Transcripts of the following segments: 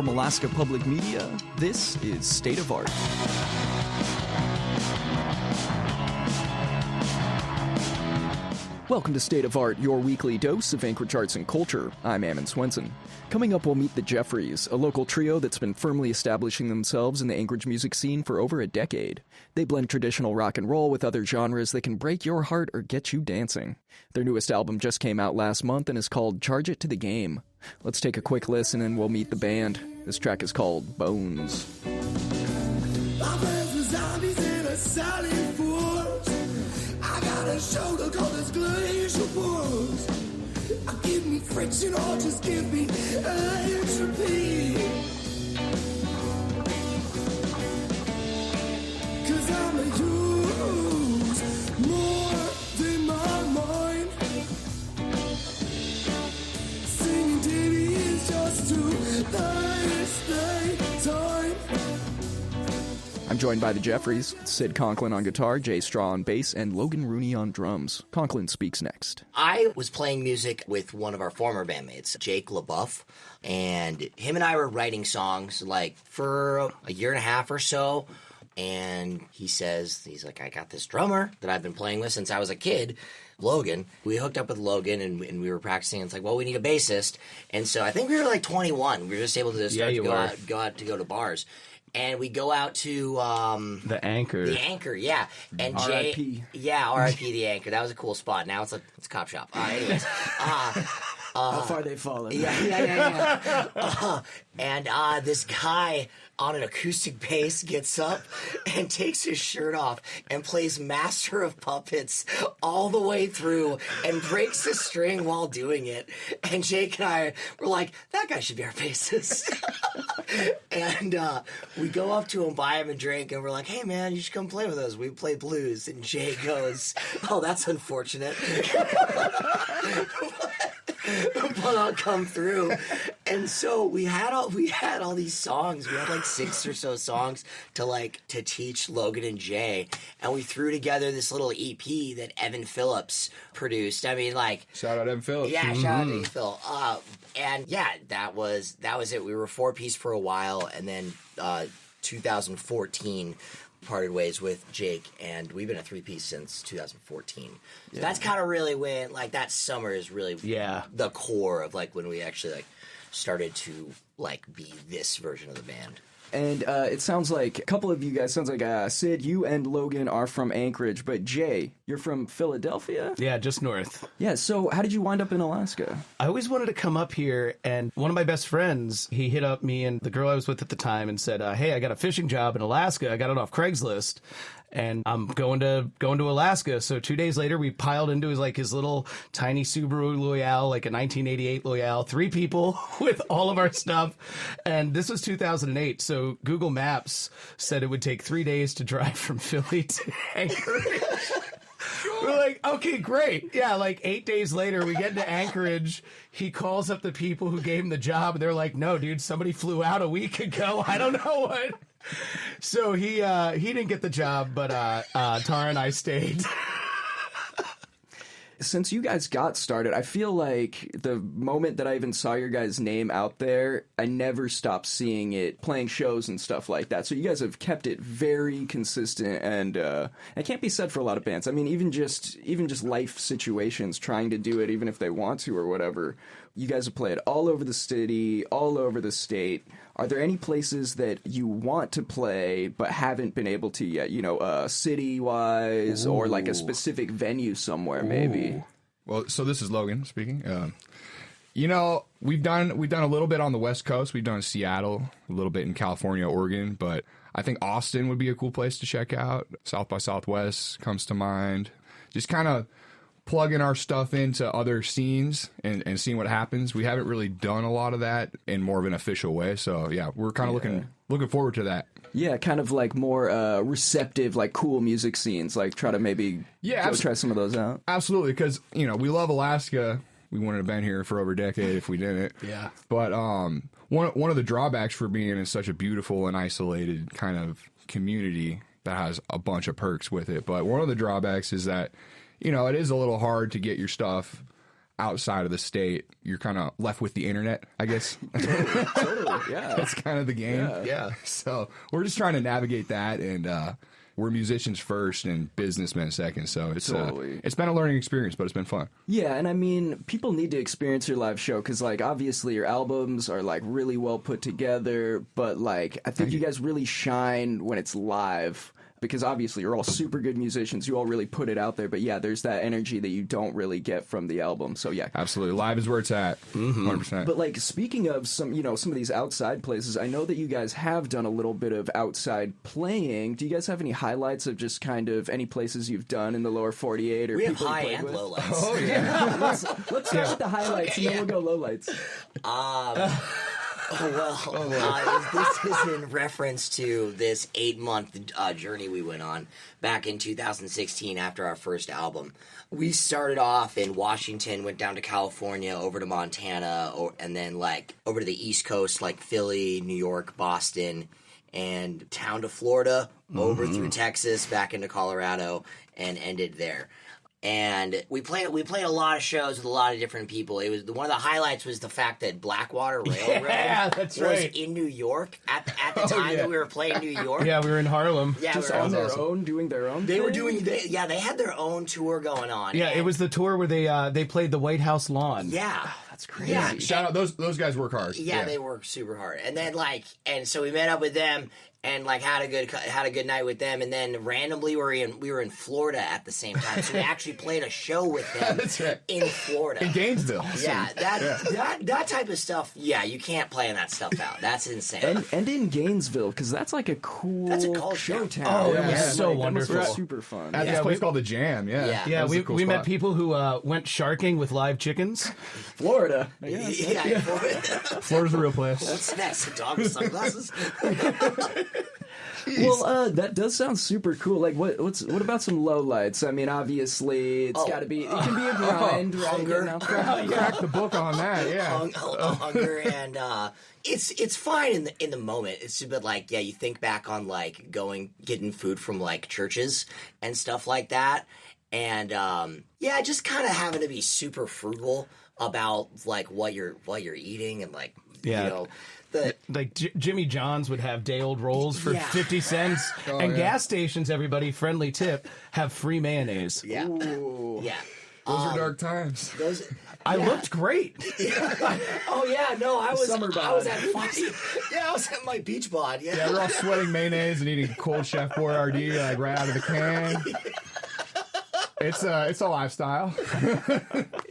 From Alaska Public Media, this is State of Art. Welcome to State of Art, your weekly dose of Anchorage arts and culture. I'm Ammon Swenson. Coming up, we'll meet the Jephries, a local trio that's been firmly establishing themselves in the Anchorage music scene for over a decade. They blend traditional rock and roll with other genres that can break your heart or get you dancing. Their newest album just came out last month and is called Charge It to the Game. Let's take a quick listen and we'll meet the band. This track is called Bones. A shoulder called this glacial wounds. Give me friction or just give me entropy. Cause I'm a use more than my mind. Singing ditties just to stay time. I'm joined by the Jephries, Sid Conklin on guitar, Jay Straw on bass, and Logan Rooney on drums. Conklin speaks next. I was playing music with one of our former bandmates, Jake LaBeouf, and him and I were writing songs like for a year and a half or so. And he's like, I got this drummer that I've been playing with since I was a kid, Logan. We hooked up with Logan and we were practicing. It's like, well, we need a bassist. And so I think we were like 21. We were just able to start to go to bars. And we go out to the Anchor. The Anchor, yeah. And R.I.P. R.I.P. the Anchor. That was a cool spot. Now it's a cop shop. Anyways, how far they fallen. Yeah. And this guy on an acoustic bass gets up and takes his shirt off and plays Master of Puppets all the way through and breaks the string while doing it. And Jake and I were like, that guy should be our bassist. And we go up to him, buy him a drink, and we're like, hey, man, you should come play with us. We play blues. And Jay goes, oh, that's unfortunate. But I'll come through. And so we had all these songs. We had like 6 or so songs to teach Logan and Jay, and we threw together this little EP that Evan Phillips produced. I mean, like, shout out Evan Phillips. Yeah, shout out to Phil. And yeah, that was it. We were 4-piece for a while, and then 2014. Parted ways with Jake, and we've been a 3-piece since 2014. So that's kind of really when, like, that summer is really the core of, like, when we actually, like, started to, like, be this version of the band. And it sounds like a couple of you guys, Sid, you and Logan are from Anchorage, but Jay, you're from Philadelphia? Yeah, just north. Yeah, so how did you wind up in Alaska? I always wanted to come up here, and one of my best friends, he hit up me and the girl I was with at the time and said, hey, I got a fishing job in Alaska. I got it off Craigslist. And I'm going to Alaska. So 2 days later, we piled into his little tiny Subaru Loyale, like a 1988 Loyale, 3 people with all of our stuff. And this was 2008. So Google Maps said it would take 3 days to drive from Philly to Anchorage. We're like, okay, great. Yeah, like 8 days later, we get to Anchorage. He calls up the people who gave him the job, and they're like, no, dude, somebody flew out a week ago. I don't know what. So he didn't get the job, but Tara and I stayed. Since you guys got started, I feel like the moment that I even saw your guys' name out there, I never stopped seeing it, playing shows and stuff like that. So you guys have kept it very consistent, and it can't be said for a lot of bands. I mean, even just life situations, trying to do it, even if they want to or whatever. You guys have played all over the city, all over the state. Are there any places that you want to play but haven't been able to yet? You know, city-wise, or like a specific venue somewhere, maybe. Well, so this is Logan speaking. You know, we've done a little bit on the West Coast. We've done Seattle, a little bit in California, Oregon, but I think Austin would be a cool place to check out. South by Southwest comes to mind. Just kind of plugging our stuff into other scenes and seeing what happens. We haven't really done a lot of that in more of an official way. So, yeah, we're kind of looking forward to that. Yeah, kind of like more receptive, like cool music scenes. Like try to maybe try some of those out. Absolutely, because, you know, we love Alaska. We wouldn't have been here for over a decade if we didn't. Yeah. But one of the drawbacks for being in such a beautiful and isolated kind of community that has a bunch of perks with it. But one of the drawbacks is that, you know, it is a little hard to get your stuff outside of the state, you're kind of left with the internet, I guess. Totally, yeah. That's kind of the game. Yeah. So we're just trying to navigate that, and we're musicians first and businessmen second. So Totally. It's been a learning experience, but it's been fun. Yeah, and I mean, people need to experience your live show because, like, obviously your albums are, like, really well put together, but, like, I think you guys really shine when it's live because obviously you're all super good musicians. You all really put it out there, but yeah, there's that energy that you don't really get from the album. So yeah. Absolutely. Live is where it's at. 100%. But like speaking of some of these outside places, I know that you guys have done a little bit of outside playing. Do you guys have any highlights of just kind of any places you've done in the lower 48 or We have people you high played and with? low lights. Oh, yeah. Let's start with the highlights and then we'll go lowlights. This is in reference to this 8-month journey we went on back in 2016 after our first album. We started off in Washington, went down to California, over to Montana, and then like over to the East Coast, like Philly, New York, Boston, and down to Florida, over through Texas, back into Colorado, and ended there. And we played a lot of shows with a lot of different people. It was one of the highlights was the fact that Blackwater Railroad that's was right. in New York at the time that we were playing New York. Yeah, we were in Harlem. Yeah, Just we were on their awesome. own, doing their own They thing? were doing they had their own tour going on. Yeah, and- it was the tour where they played the White House lawn. Yeah. That's crazy. Yeah. Shout out. Those guys work hard. Yeah, they work super hard. And then and so we met up with them and like had a good night with them, and then randomly we were in Florida at the same time. So we actually played a show with them That's right. in Florida. In Gainesville. Yeah, that type of stuff. Yeah, you can't plan that stuff out. That's insane. And in Gainesville, because that's like a cool That's a college show town. town. Oh, it was Yeah, so that must be wonderful. super fun. At Yeah. this place called the Jam. Yeah. Yeah. Yeah, That was a cool we met spot. people who went sharking with live chickens. Florida. Yeah, Florida's a real place. what's next? A dog with sunglasses? Well, that does sound super cool. Like, what about some lowlights? I mean, obviously, it's got to be. It can be a grind, right? hunger. Getting out there. Crack the book on that. Yeah. Hunger and it's fine in the moment. It's just but like you think back on like getting food from like churches and stuff like that, and just kind of having to be super frugal about like what you're eating and like Yeah. you know. Like Jimmy John's would have day-old rolls for Yeah. 50 cents, and gas stations, everybody, friendly tip, have free mayonnaise. Yeah, yeah. Those are dark times. Those. I looked great. Oh yeah, no, I was Summer I was bod. at Foxy. Yeah, I was at my beach bod. Yeah. Yeah, we're all sweating mayonnaise and eating cold Chef Boyardee like right out of the can. It's a lifestyle.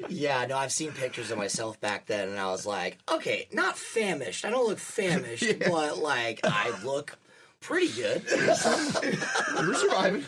Yeah, no, I've seen pictures of myself back then, and I was like, okay, not famished. I don't look famished, but like I look pretty good. We're surviving.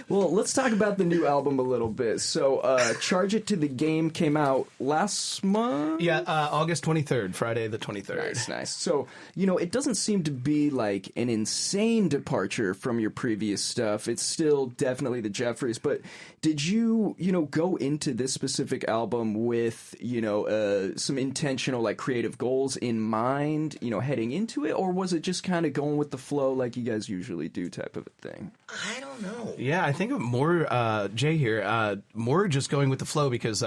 Well, let's talk about the new album a little bit. So, Charge It to the Game came out last month? Yeah, August 23rd, Friday the 23rd. Nice. So, it doesn't seem to be like an insane departure from your previous stuff. It's still definitely the Jephries. But did you, go into this specific album with, some intentional, like, creative goals in mind, heading into it? Or was it just kind of going with the flow like you guys usually do type of a thing? I don't know. Yeah, I think more, Jay here, more just going with the flow because,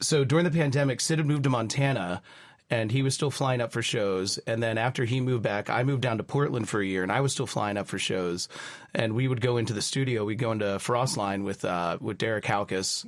so during the pandemic, Sid had moved to Montana and he was still flying up for shows. And then after he moved back, I moved down to Portland for a year and I was still flying up for shows. And we would go into the studio, we'd go into Frostline with Derek Halkus.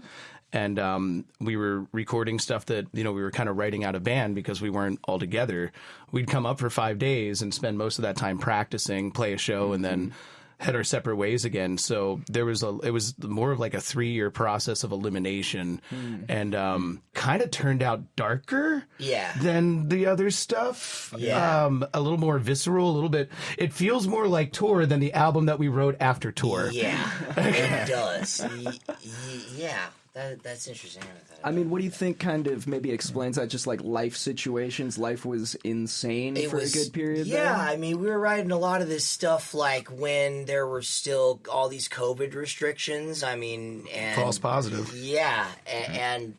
And we were recording stuff that, we were kind of writing out of band because we weren't all together. We'd come up for 5 days and spend most of that time practicing, play a show, and then head our separate ways again. So it was more of like a 3-year process of elimination and kind of turned out darker than the other stuff. Yeah. A little more visceral, a little bit. It feels more like Tour than the album that we wrote after Tour. Yeah, it does. Yeah, that's interesting. I mean, what do you think kind of maybe explains that? Just like life situations, life was insane It for was- a good period Yeah, there? I mean, we were writing a lot of this stuff like when there were still all these COVID restrictions. I mean, and False positive. Yeah, and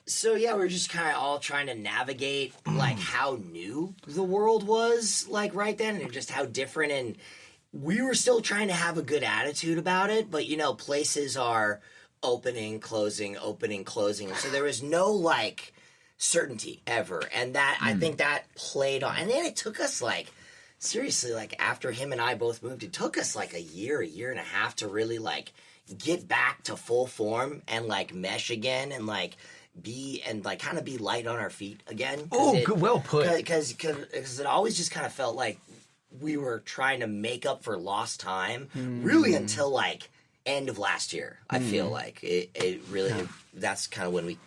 so yeah, we're just kind of all trying to navigate like how new the world was like right then, and just how different. And we were still trying to have a good attitude about it, but places are opening, closing, opening, closing. So there was no like certainty ever, and that I think that played on. And then it took us like seriously, like after him and I both moved, it took us like a year and a half to really like get back to full form and like mesh again and like be and like kind of be light on our feet again. Good, well put. Because it always just kind of felt like we were trying to make up for lost time, really until like end of last year. I feel like it really that's kind of when we.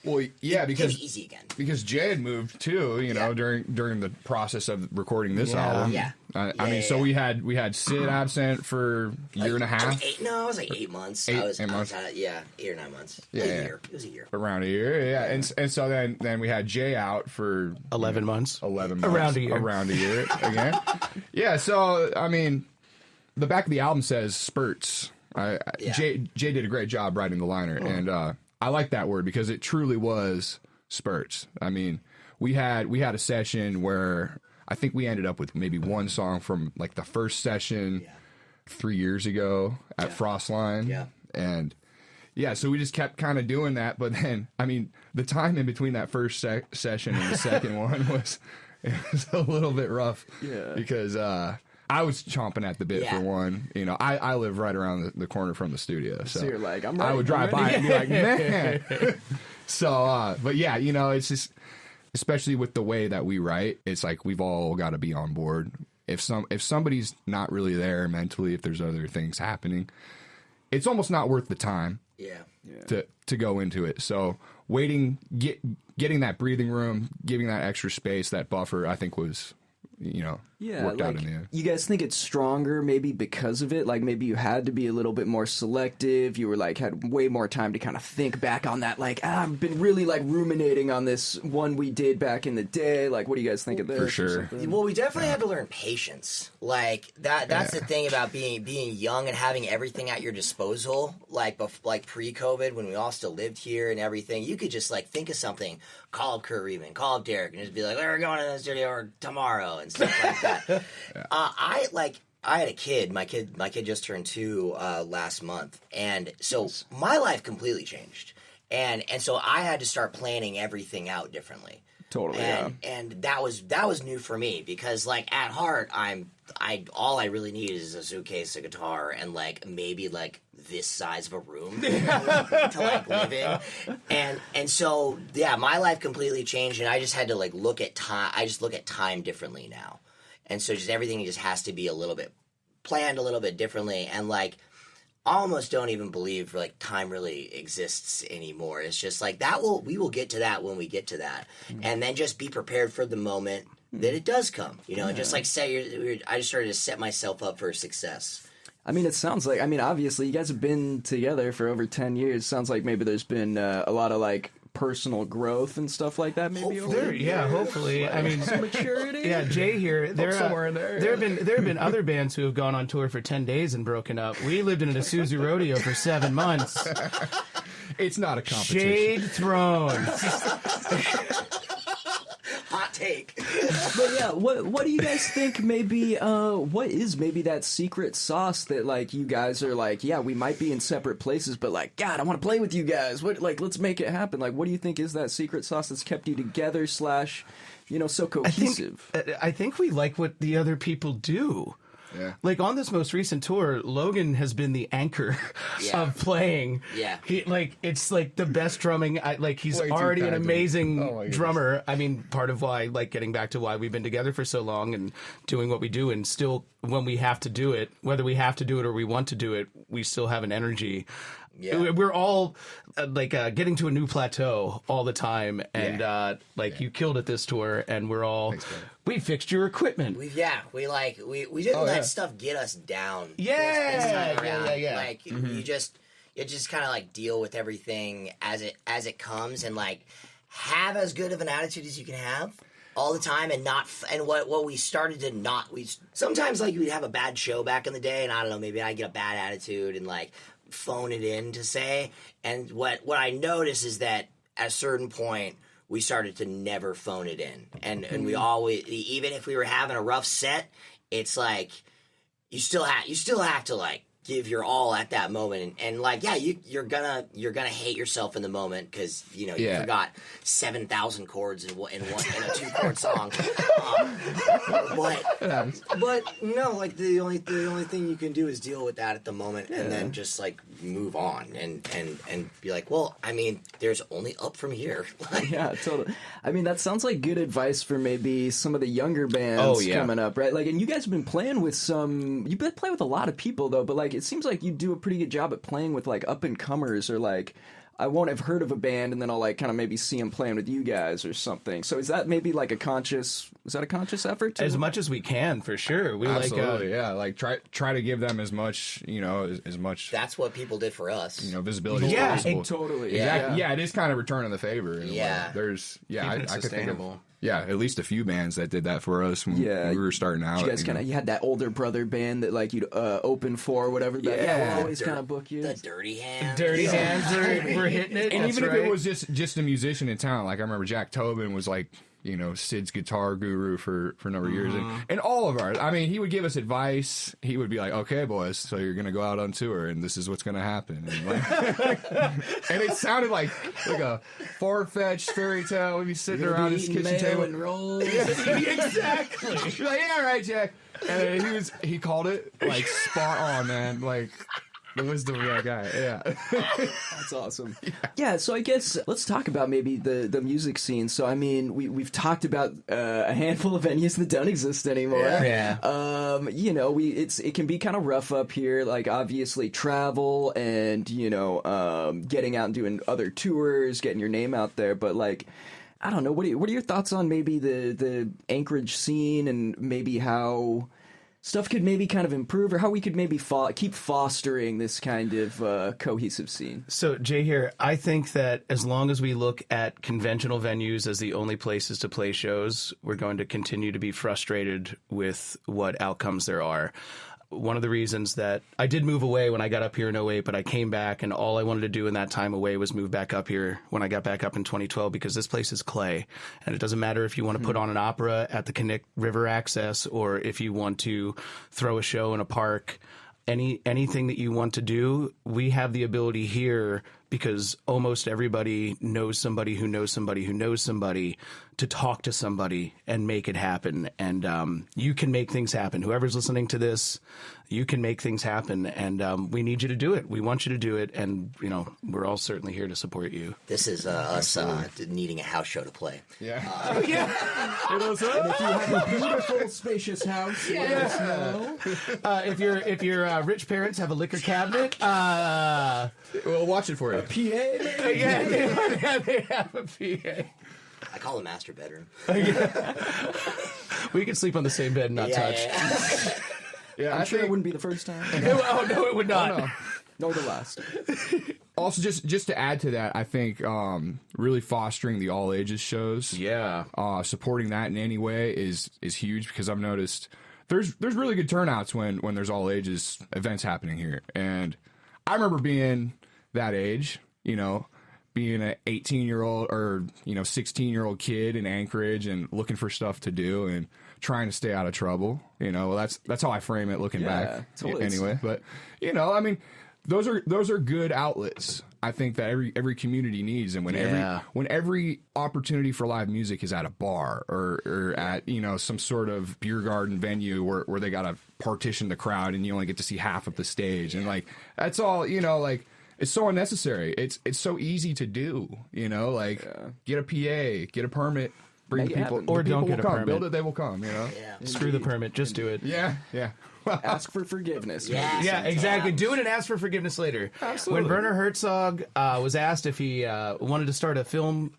Well, yeah, because easy again. Because Jay had moved too, you know, during the process of recording this album. Yeah. I mean, so we had Sid absent for a year and a half. It was like 8 months. 8 months. 8 or 9 months. Yeah, A yeah. year. It was a year. Around a year, yeah. And so then we had Jay out for 11 months. 11 months. Around a year again. Yeah, so I mean, the back of the album says spurts. Jay did a great job writing the liner, and I like that word because it truly was spurts. I mean, we had a session where I think we ended up with maybe one song from like the first session 3 years ago at Frostline. Yeah. And yeah, so we just kept kind of doing that. But then, I mean, the time in between that first session and the second one was a little bit rough. Yeah. Because I was chomping at the bit for one. You know, I live right around the corner from the studio. So you're like, I'm ready. I would drive by and be like, man. So, but yeah, you know, it's just, especially with the way that we write, it's like we've all got to be on board. If somebody's not really there mentally, if there's other things happening, it's almost not worth the time. To go into it. So getting that breathing room, giving that extra space, that buffer, I think was, you know, worked out in the end. You guys think it's stronger maybe because of it? Like maybe you had to be a little bit more selective. You were like had way more time to kind of think back on that. Like I've been really like ruminating on this one we did back in the day. Like what do you guys think of this? For sure. Well, we definitely had to learn patience. Like that's the thing about being young and having everything at your disposal. Like pre-COVID when we all still lived here and everything, you could just like think of something, call up Kurt Reeman, call up Derek, and just be like, "We're going to the studio or tomorrow," and stuff like that. I had a kid. My kid just turned 2 last month, and so my life completely changed. And so I had to start planning everything out differently. Totally. And that was new for me because like at heart all I really need is a suitcase, a guitar, and like maybe like this size of a room to like live in. And so yeah, my life completely changed, and I just had to like look at time. I just look at time differently now. And so just everything just has to be a little bit planned a little bit differently, and like almost don't even believe like time really exists anymore. It's just like we will get to that when we get to that, and then just be prepared for the moment that it does come. You know, and just like I just started to set myself up for success. I mean, it sounds like, obviously you guys have been together for over 10 years. Sounds like maybe there's been a lot of like personal growth and stuff like that. Maybe hopefully. I mean, some maturity. Yeah, Jay here. Somewhere in there. There have been other bands who have gone on tour for 10 days and broken up. We lived in an Isuzu rodeo for 7 months. It's not a competition. Shade thrown. Hot take. But yeah, what do you guys think? Maybe what is maybe that secret sauce that like you guys are like, yeah, we might be in separate places, but like, God, I want to play with you guys. What let's make it happen. Like, what do you think is that secret sauce that's kept you together / so cohesive? I think we like what the other people do. Yeah. Like on this most recent tour, Logan has been the anchor of playing. Yeah. It's like the best drumming. He's already an amazing drummer. I mean, part of why, like getting back to why we've been together for so long and doing what we do, and still when we have to do it, whether we have to do it or we want to do it, we still have an energy. Yeah. We're all getting to a new plateau all the time, and you killed it this tour, and we're all we fixed your equipment. We didn't let stuff get us down. Yeah. Like you just kind of like deal with everything as it comes, and like have as good of an attitude as you can have all the time, and not and what we started to not we sometimes like we'd have a bad show back in the day, and I don't know, maybe I get a bad attitude and like phone it in to say, and what I noticed is that at a certain point we started to never phone it in, and we always, even if we were having a rough set, it's like you still have to like give your all at that moment, and like, yeah, you're gonna hate yourself in the moment because you forgot 7,000 chords in in a 2-chord song. But no, like the only thing you can do is deal with that at the moment, and then just like move on and be like, well, I mean, there's only up from here. Yeah, totally. I mean, that sounds like good advice for maybe some of the younger bands coming up, right? Like, and you guys have been playing with you've been playing with a lot of people though, but like, it seems like you do a pretty good job at playing with like up and comers, or like, I won't have heard of a band and then I'll like kind of maybe see them playing with you guys or something. So is that maybe like a conscious effort? As much as we can, for sure. We Absolutely, like try to give them as much, as much. That's what people did for us. Visibility as possible. Totally. Yeah, it is kind of returning the favor. Yeah. There's, I could think of, sustainable. at least a few bands that did that for us when we were starting out. You guys you had that older brother band that like you'd open for, whatever. We'll always kind of book you. The Dirty Hands. Dirty Hands were hitting it. And even if it was just a musician in town, like I remember Jack Tobin was like, Sid's guitar guru for a number of years. And all of ours, I mean, he would give us advice. He would be like, okay, boys, so you're going to go out on tour, and this is what's going to happen. And, and it sounded like a far-fetched fairy tale. We'd be sitting around his kitchen table. And rolls. Exactly. You're like, yeah, all right, Jack. And he called it, like, spot on, man. Like, the wisdom of that guy, That's awesome. Yeah, so I guess let's talk about maybe the music scene. So, I mean, we've talked about a handful of venues that don't exist anymore. Yeah. It can be kind of rough up here, like obviously travel and, getting out and doing other tours, getting your name out there. But, like, I don't know, what are your thoughts on maybe the Anchorage scene and maybe how stuff could maybe kind of improve, or how we could maybe keep fostering this kind of cohesive scene? So, Jay here, I think that as long as we look at conventional venues as the only places to play shows, we're going to continue to be frustrated with what outcomes there are. One of the reasons that I did move away when I got up here in 2008, but I came back, and all I wanted to do in that time away was move back up here when I got back up in 2012, because this place is clay. And it doesn't matter if you want to put on an opera at the Connect River Access, or if you want to throw a show in a park. Anything that you want to do, we have the ability here, because almost everybody knows somebody who knows somebody who knows somebody, to talk to somebody and make it happen. And you can make things happen. Whoever's listening to this, you can make things happen. And we need you to do it. We want you to do it. And, we're all certainly here to support you. This is us needing a house show to play. Yeah. And if you have a beautiful, spacious house, let us know. If your rich parents have a liquor cabinet, We'll watch it for you. PA, maybe? yeah, they have a PA. I call it master bedroom. We can sleep on the same bed and not touch. Yeah, I'm sure it wouldn't be the first time. Oh, no, it would not. Oh, no. Nor the last. Also, just to add to that, I think really fostering the all ages shows, supporting that in any way is huge, because I've noticed there's really good turnouts when there's all ages events happening here. And I remember being that age, being an 18-year-old or 16-year-old kid in Anchorage and looking for stuff to do and trying to stay out of trouble. Well, that's how I frame it looking back. Totally. Anyway, but I mean, those are good outlets, I think, that every community needs. And when every opportunity for live music is at a bar or at some sort of beer garden venue where they got to partition the crowd and you only get to see half of the stage, and like that's all, like it's so unnecessary. It's so easy to do, get a PA, get a permit, bring Make it people, happen. Or the people don't get will a come. permit. Build it, they will come. Yeah. Screw the permit. Just do it. Yeah. Ask for forgiveness. Yeah. Yeah, exactly. Do it and ask for forgiveness later. Absolutely. When Werner Herzog was asked if he wanted to start a film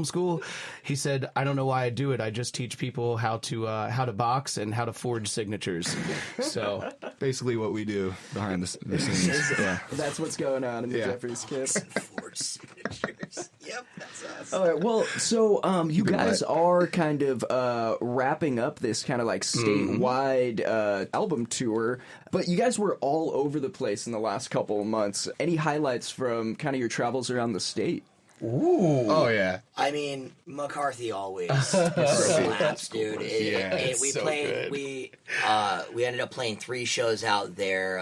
school, he said, "I don't know why I do it. I just teach people how to box and how to forge signatures." So Basically what we do behind the scenes. Yeah. That's what's going on in the Yeah. Jephries kit. Forged signatures. Yep, that's us. All right, well, so you guys are kind of wrapping up this kind of like statewide album tour, but you guys were all over the place in the last couple of months. Any highlights from kind of your travels around the state? Oh yeah. I mean, McCarthy always slaps, dude. It's We so played. good. We ended up playing 3 shows out there.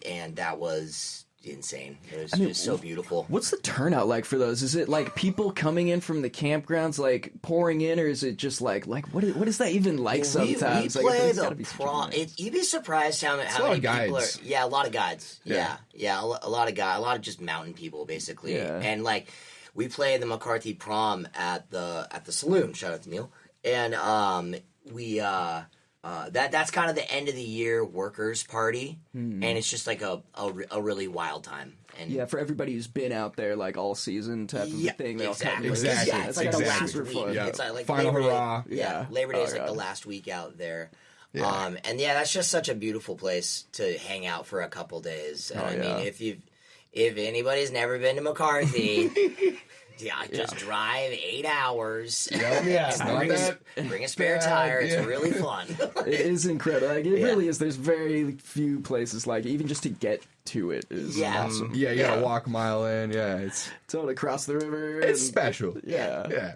And that was insane. It was just so beautiful. What's the turnout like for those? Is it like people coming in from the campgrounds, like pouring in, or is it just like what is that even like sometimes? We Like, play there's gotta the be such a prom. mix. You'd be surprised how a many lot of people are. guides. Yeah, a lot of guides. Yeah. Yeah, a lot of guys. A lot of just mountain people, basically. Yeah. And like, we play the McCarthy prom at the saloon. Shout out to Neil. And that's kind of the end of the year workers party, and it's just like a really wild time. And Yeah, for everybody who's been out there like all season type of thing, they all come exactly. together. Exactly. Yeah, it's like the Exactly. last Super week. fun. Yeah. It's like Final Labor hurrah. Day. Yeah. Labor Day is Oh, like the God. last week out there. Yeah. And that's just such a beautiful place to hang out for a couple days. And yeah. I mean, if anybody's never been to McCarthy, just drive 8 hours. Bring a spare tire. It's really fun. It is incredible. Like, it really is. There's very few places like it. Even just to get to it is awesome. Yeah, you gotta walk a mile in. Yeah, it's To cross the river. it's and- special. Yeah. Yeah.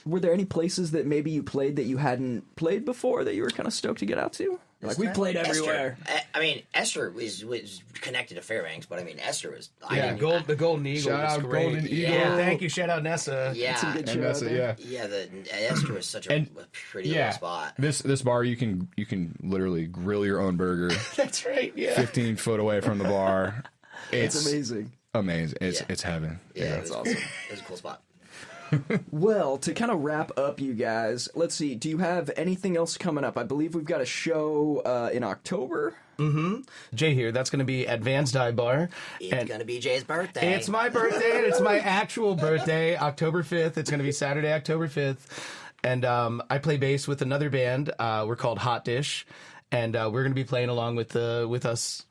Were there any places that maybe you played that you hadn't played before that you were kind of stoked to get out to? Like, we played everywhere. Esther. I mean, Esther was connected to Fairbanks, but I mean, Esther was. The Golden Eagle Shout was out great. Golden Eagle. Yeah, thank you. Shout out Nessa. Yeah, Some good And show that's out it, there. yeah. Esther was such a pretty little spot. This bar you can literally grill your own burger That's right. Yeah. 15 foot away from the bar. It's amazing. Amazing. Yeah. It's heaven. Yeah, That's awesome. It was a cool spot. Well, to kind of wrap up, you guys, let's see. Do you have anything else coming up? I believe we've got a show in October. Jay here. That's going to be at Van's Dive Bar. It's gonna be Jay's birthday. It's my birthday, and it's my actual birthday, October 5th. It's going to be Saturday, October 5th. And I play bass with another band. We're called Hot Dish. And we're going to be playing along with us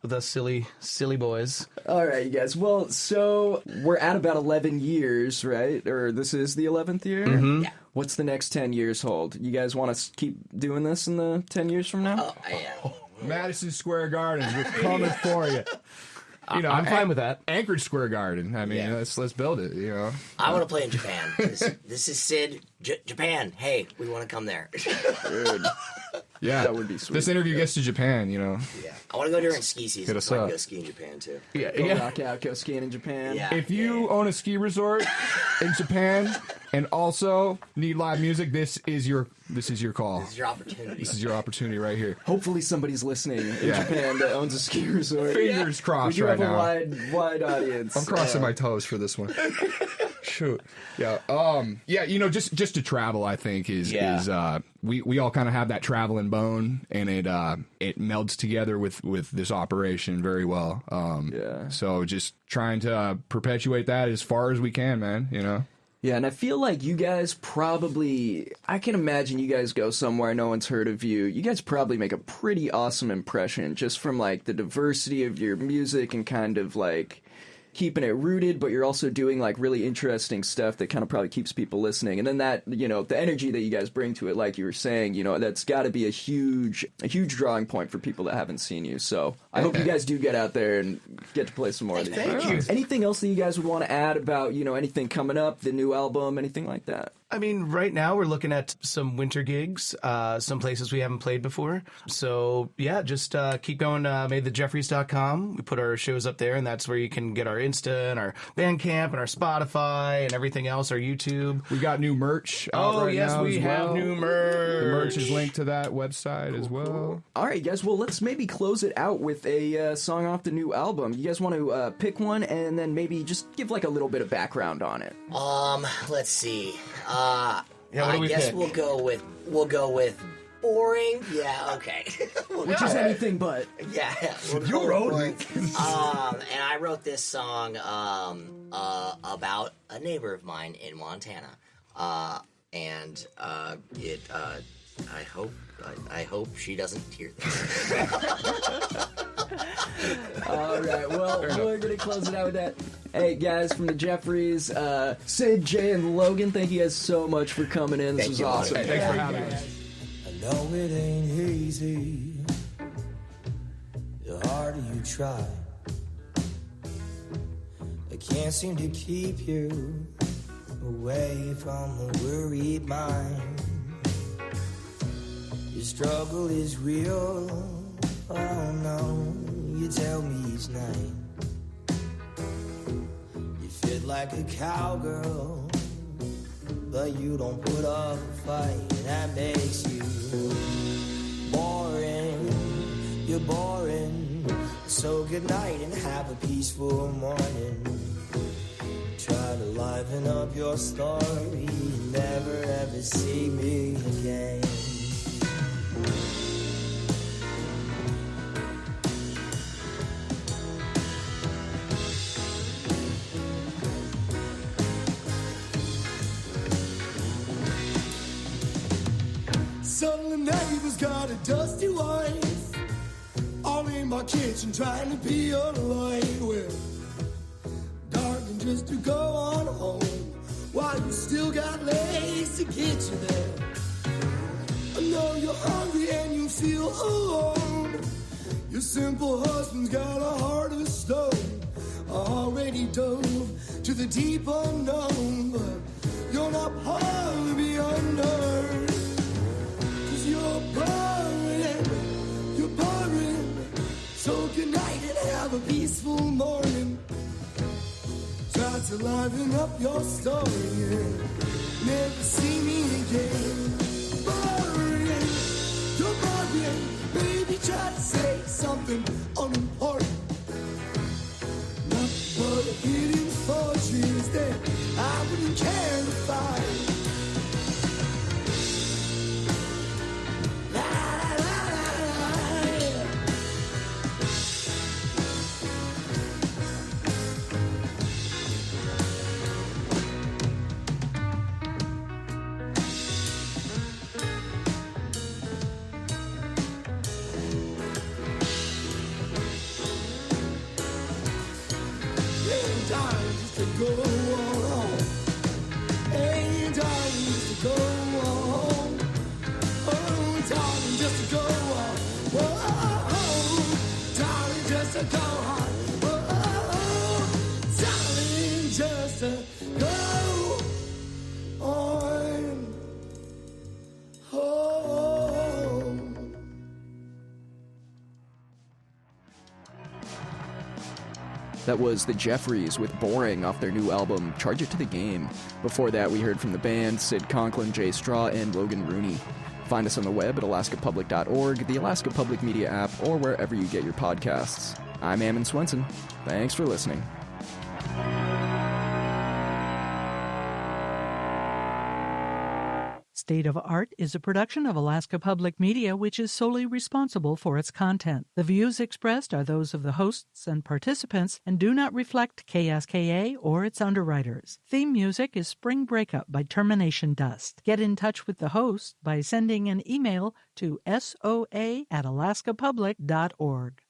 silly boys. All right, you guys. Well, so we're at about 11 years, right? Or this is the 11th year? Mm-hmm. Yeah. What's the next 10 years hold? You guys want to keep doing this in the 10 years from now? Madison Square Garden, we're coming for you. You know, I'm fine with that. Anchorage Square Garden. I mean, let's build it. You know, I want to play in Japan. This is Sid. Japan. Hey, we want to come there. Dude, yeah, that would be sweet. This interview gets to Japan. You know, Yeah, I want to go during ski season. Hit us so I can up. go ski in Japan too. Go rock out, go skiing in Japan. Yeah. if you own a ski resort in Japan and also need live music, this is your call. This is your opportunity. This is your opportunity right here. Hopefully somebody's listening in Yeah. Japan that owns a ski resort. Fingers We crossed do right have a now. wide audience. I'm crossing my toes for this one. Shoot. Yeah. Yeah. You know, just to travel, I think is we all kind of have that traveling bone, and it melds together with this operation very well. Yeah. So just trying to perpetuate that as far as we can, man. You know. Yeah, and I feel like you guys probably, I can imagine you guys go somewhere no one's heard of you. You guys probably make a pretty awesome impression just from like the diversity of your music and kind of like keeping it rooted, but you're also doing like really interesting stuff that kind of probably keeps people listening. And then that, you know, the energy that you guys bring to it, like you were saying, you know, that's got to be a huge drawing point for people that haven't seen you. So I hope you guys do get out there and get to play some more of these. Thank you. Anything else that you guys would want to add about, you know, anything coming up, the new album, anything like that? I mean, right now we're looking at some winter gigs, some places we haven't played before. So, yeah, just keep going. Made the Jephries.com. We put our shows up there, and that's where you can get our Insta and our Bandcamp and our Spotify and everything else, our YouTube. We got new merch out right now we as have well. new merch. The merch is linked to that website as well. All right, guys. Well, let's maybe close it out with a song off the new album. You guys want to pick one and then maybe just give like a little bit of background on it? Let's see. Yeah, what do I we guess pick? we'll go with boring. Yeah, okay. Which is anything but. Yeah, you wrote it. And I wrote this song about a neighbor of mine in Montana, and I hope she doesn't hear this. All right. Well, we're gonna close it out with that. Hey guys, from the Jephries, Sid, Jay, and Logan, thank you guys so much for coming in. This Thank was you. awesome. Thanks for having us. I know it ain't easy. The harder you try, Can't seem to keep you away from a worried mind. Your struggle is real, oh no, you tell me each night. You fit like a cowgirl, but you don't put up a fight. That makes you boring, you're boring. So good night and have a peaceful morning. Try to liven up your story, never ever see me again. Suddenly neighbors got a dusty wife, all in my kitchen trying to be a light. Well, darling, just to go on home while you still got legs to get you there. I know you're hungry and you feel alone. Your simple husband's got a heart of stone. Already dove to the deep unknown, but you're not part of the unknown. You're boring, so good night and have a peaceful morning. Try to liven up your story, never see me again. Boring, you're boring, baby, try to say something unimportant. Not but hidden fortunes that I wouldn't care to find. That was the Jephries with Boring off their new album, Charge It to the Game. Before that, we heard from the band, Sid Conklin, Jay Straw, and Logan Rooney. Find us on the web at alaskapublic.org, the Alaska Public Media app, or wherever you get your podcasts. I'm Ammon Swenson. Thanks for listening. State of Art is a production of Alaska Public Media, which is solely responsible for its content. The views expressed are those of the hosts and participants and do not reflect KSKA or its underwriters. Theme music is Spring Breakup by Termination Dust. Get in touch with the host by sending an email to soa@alaskapublic.org.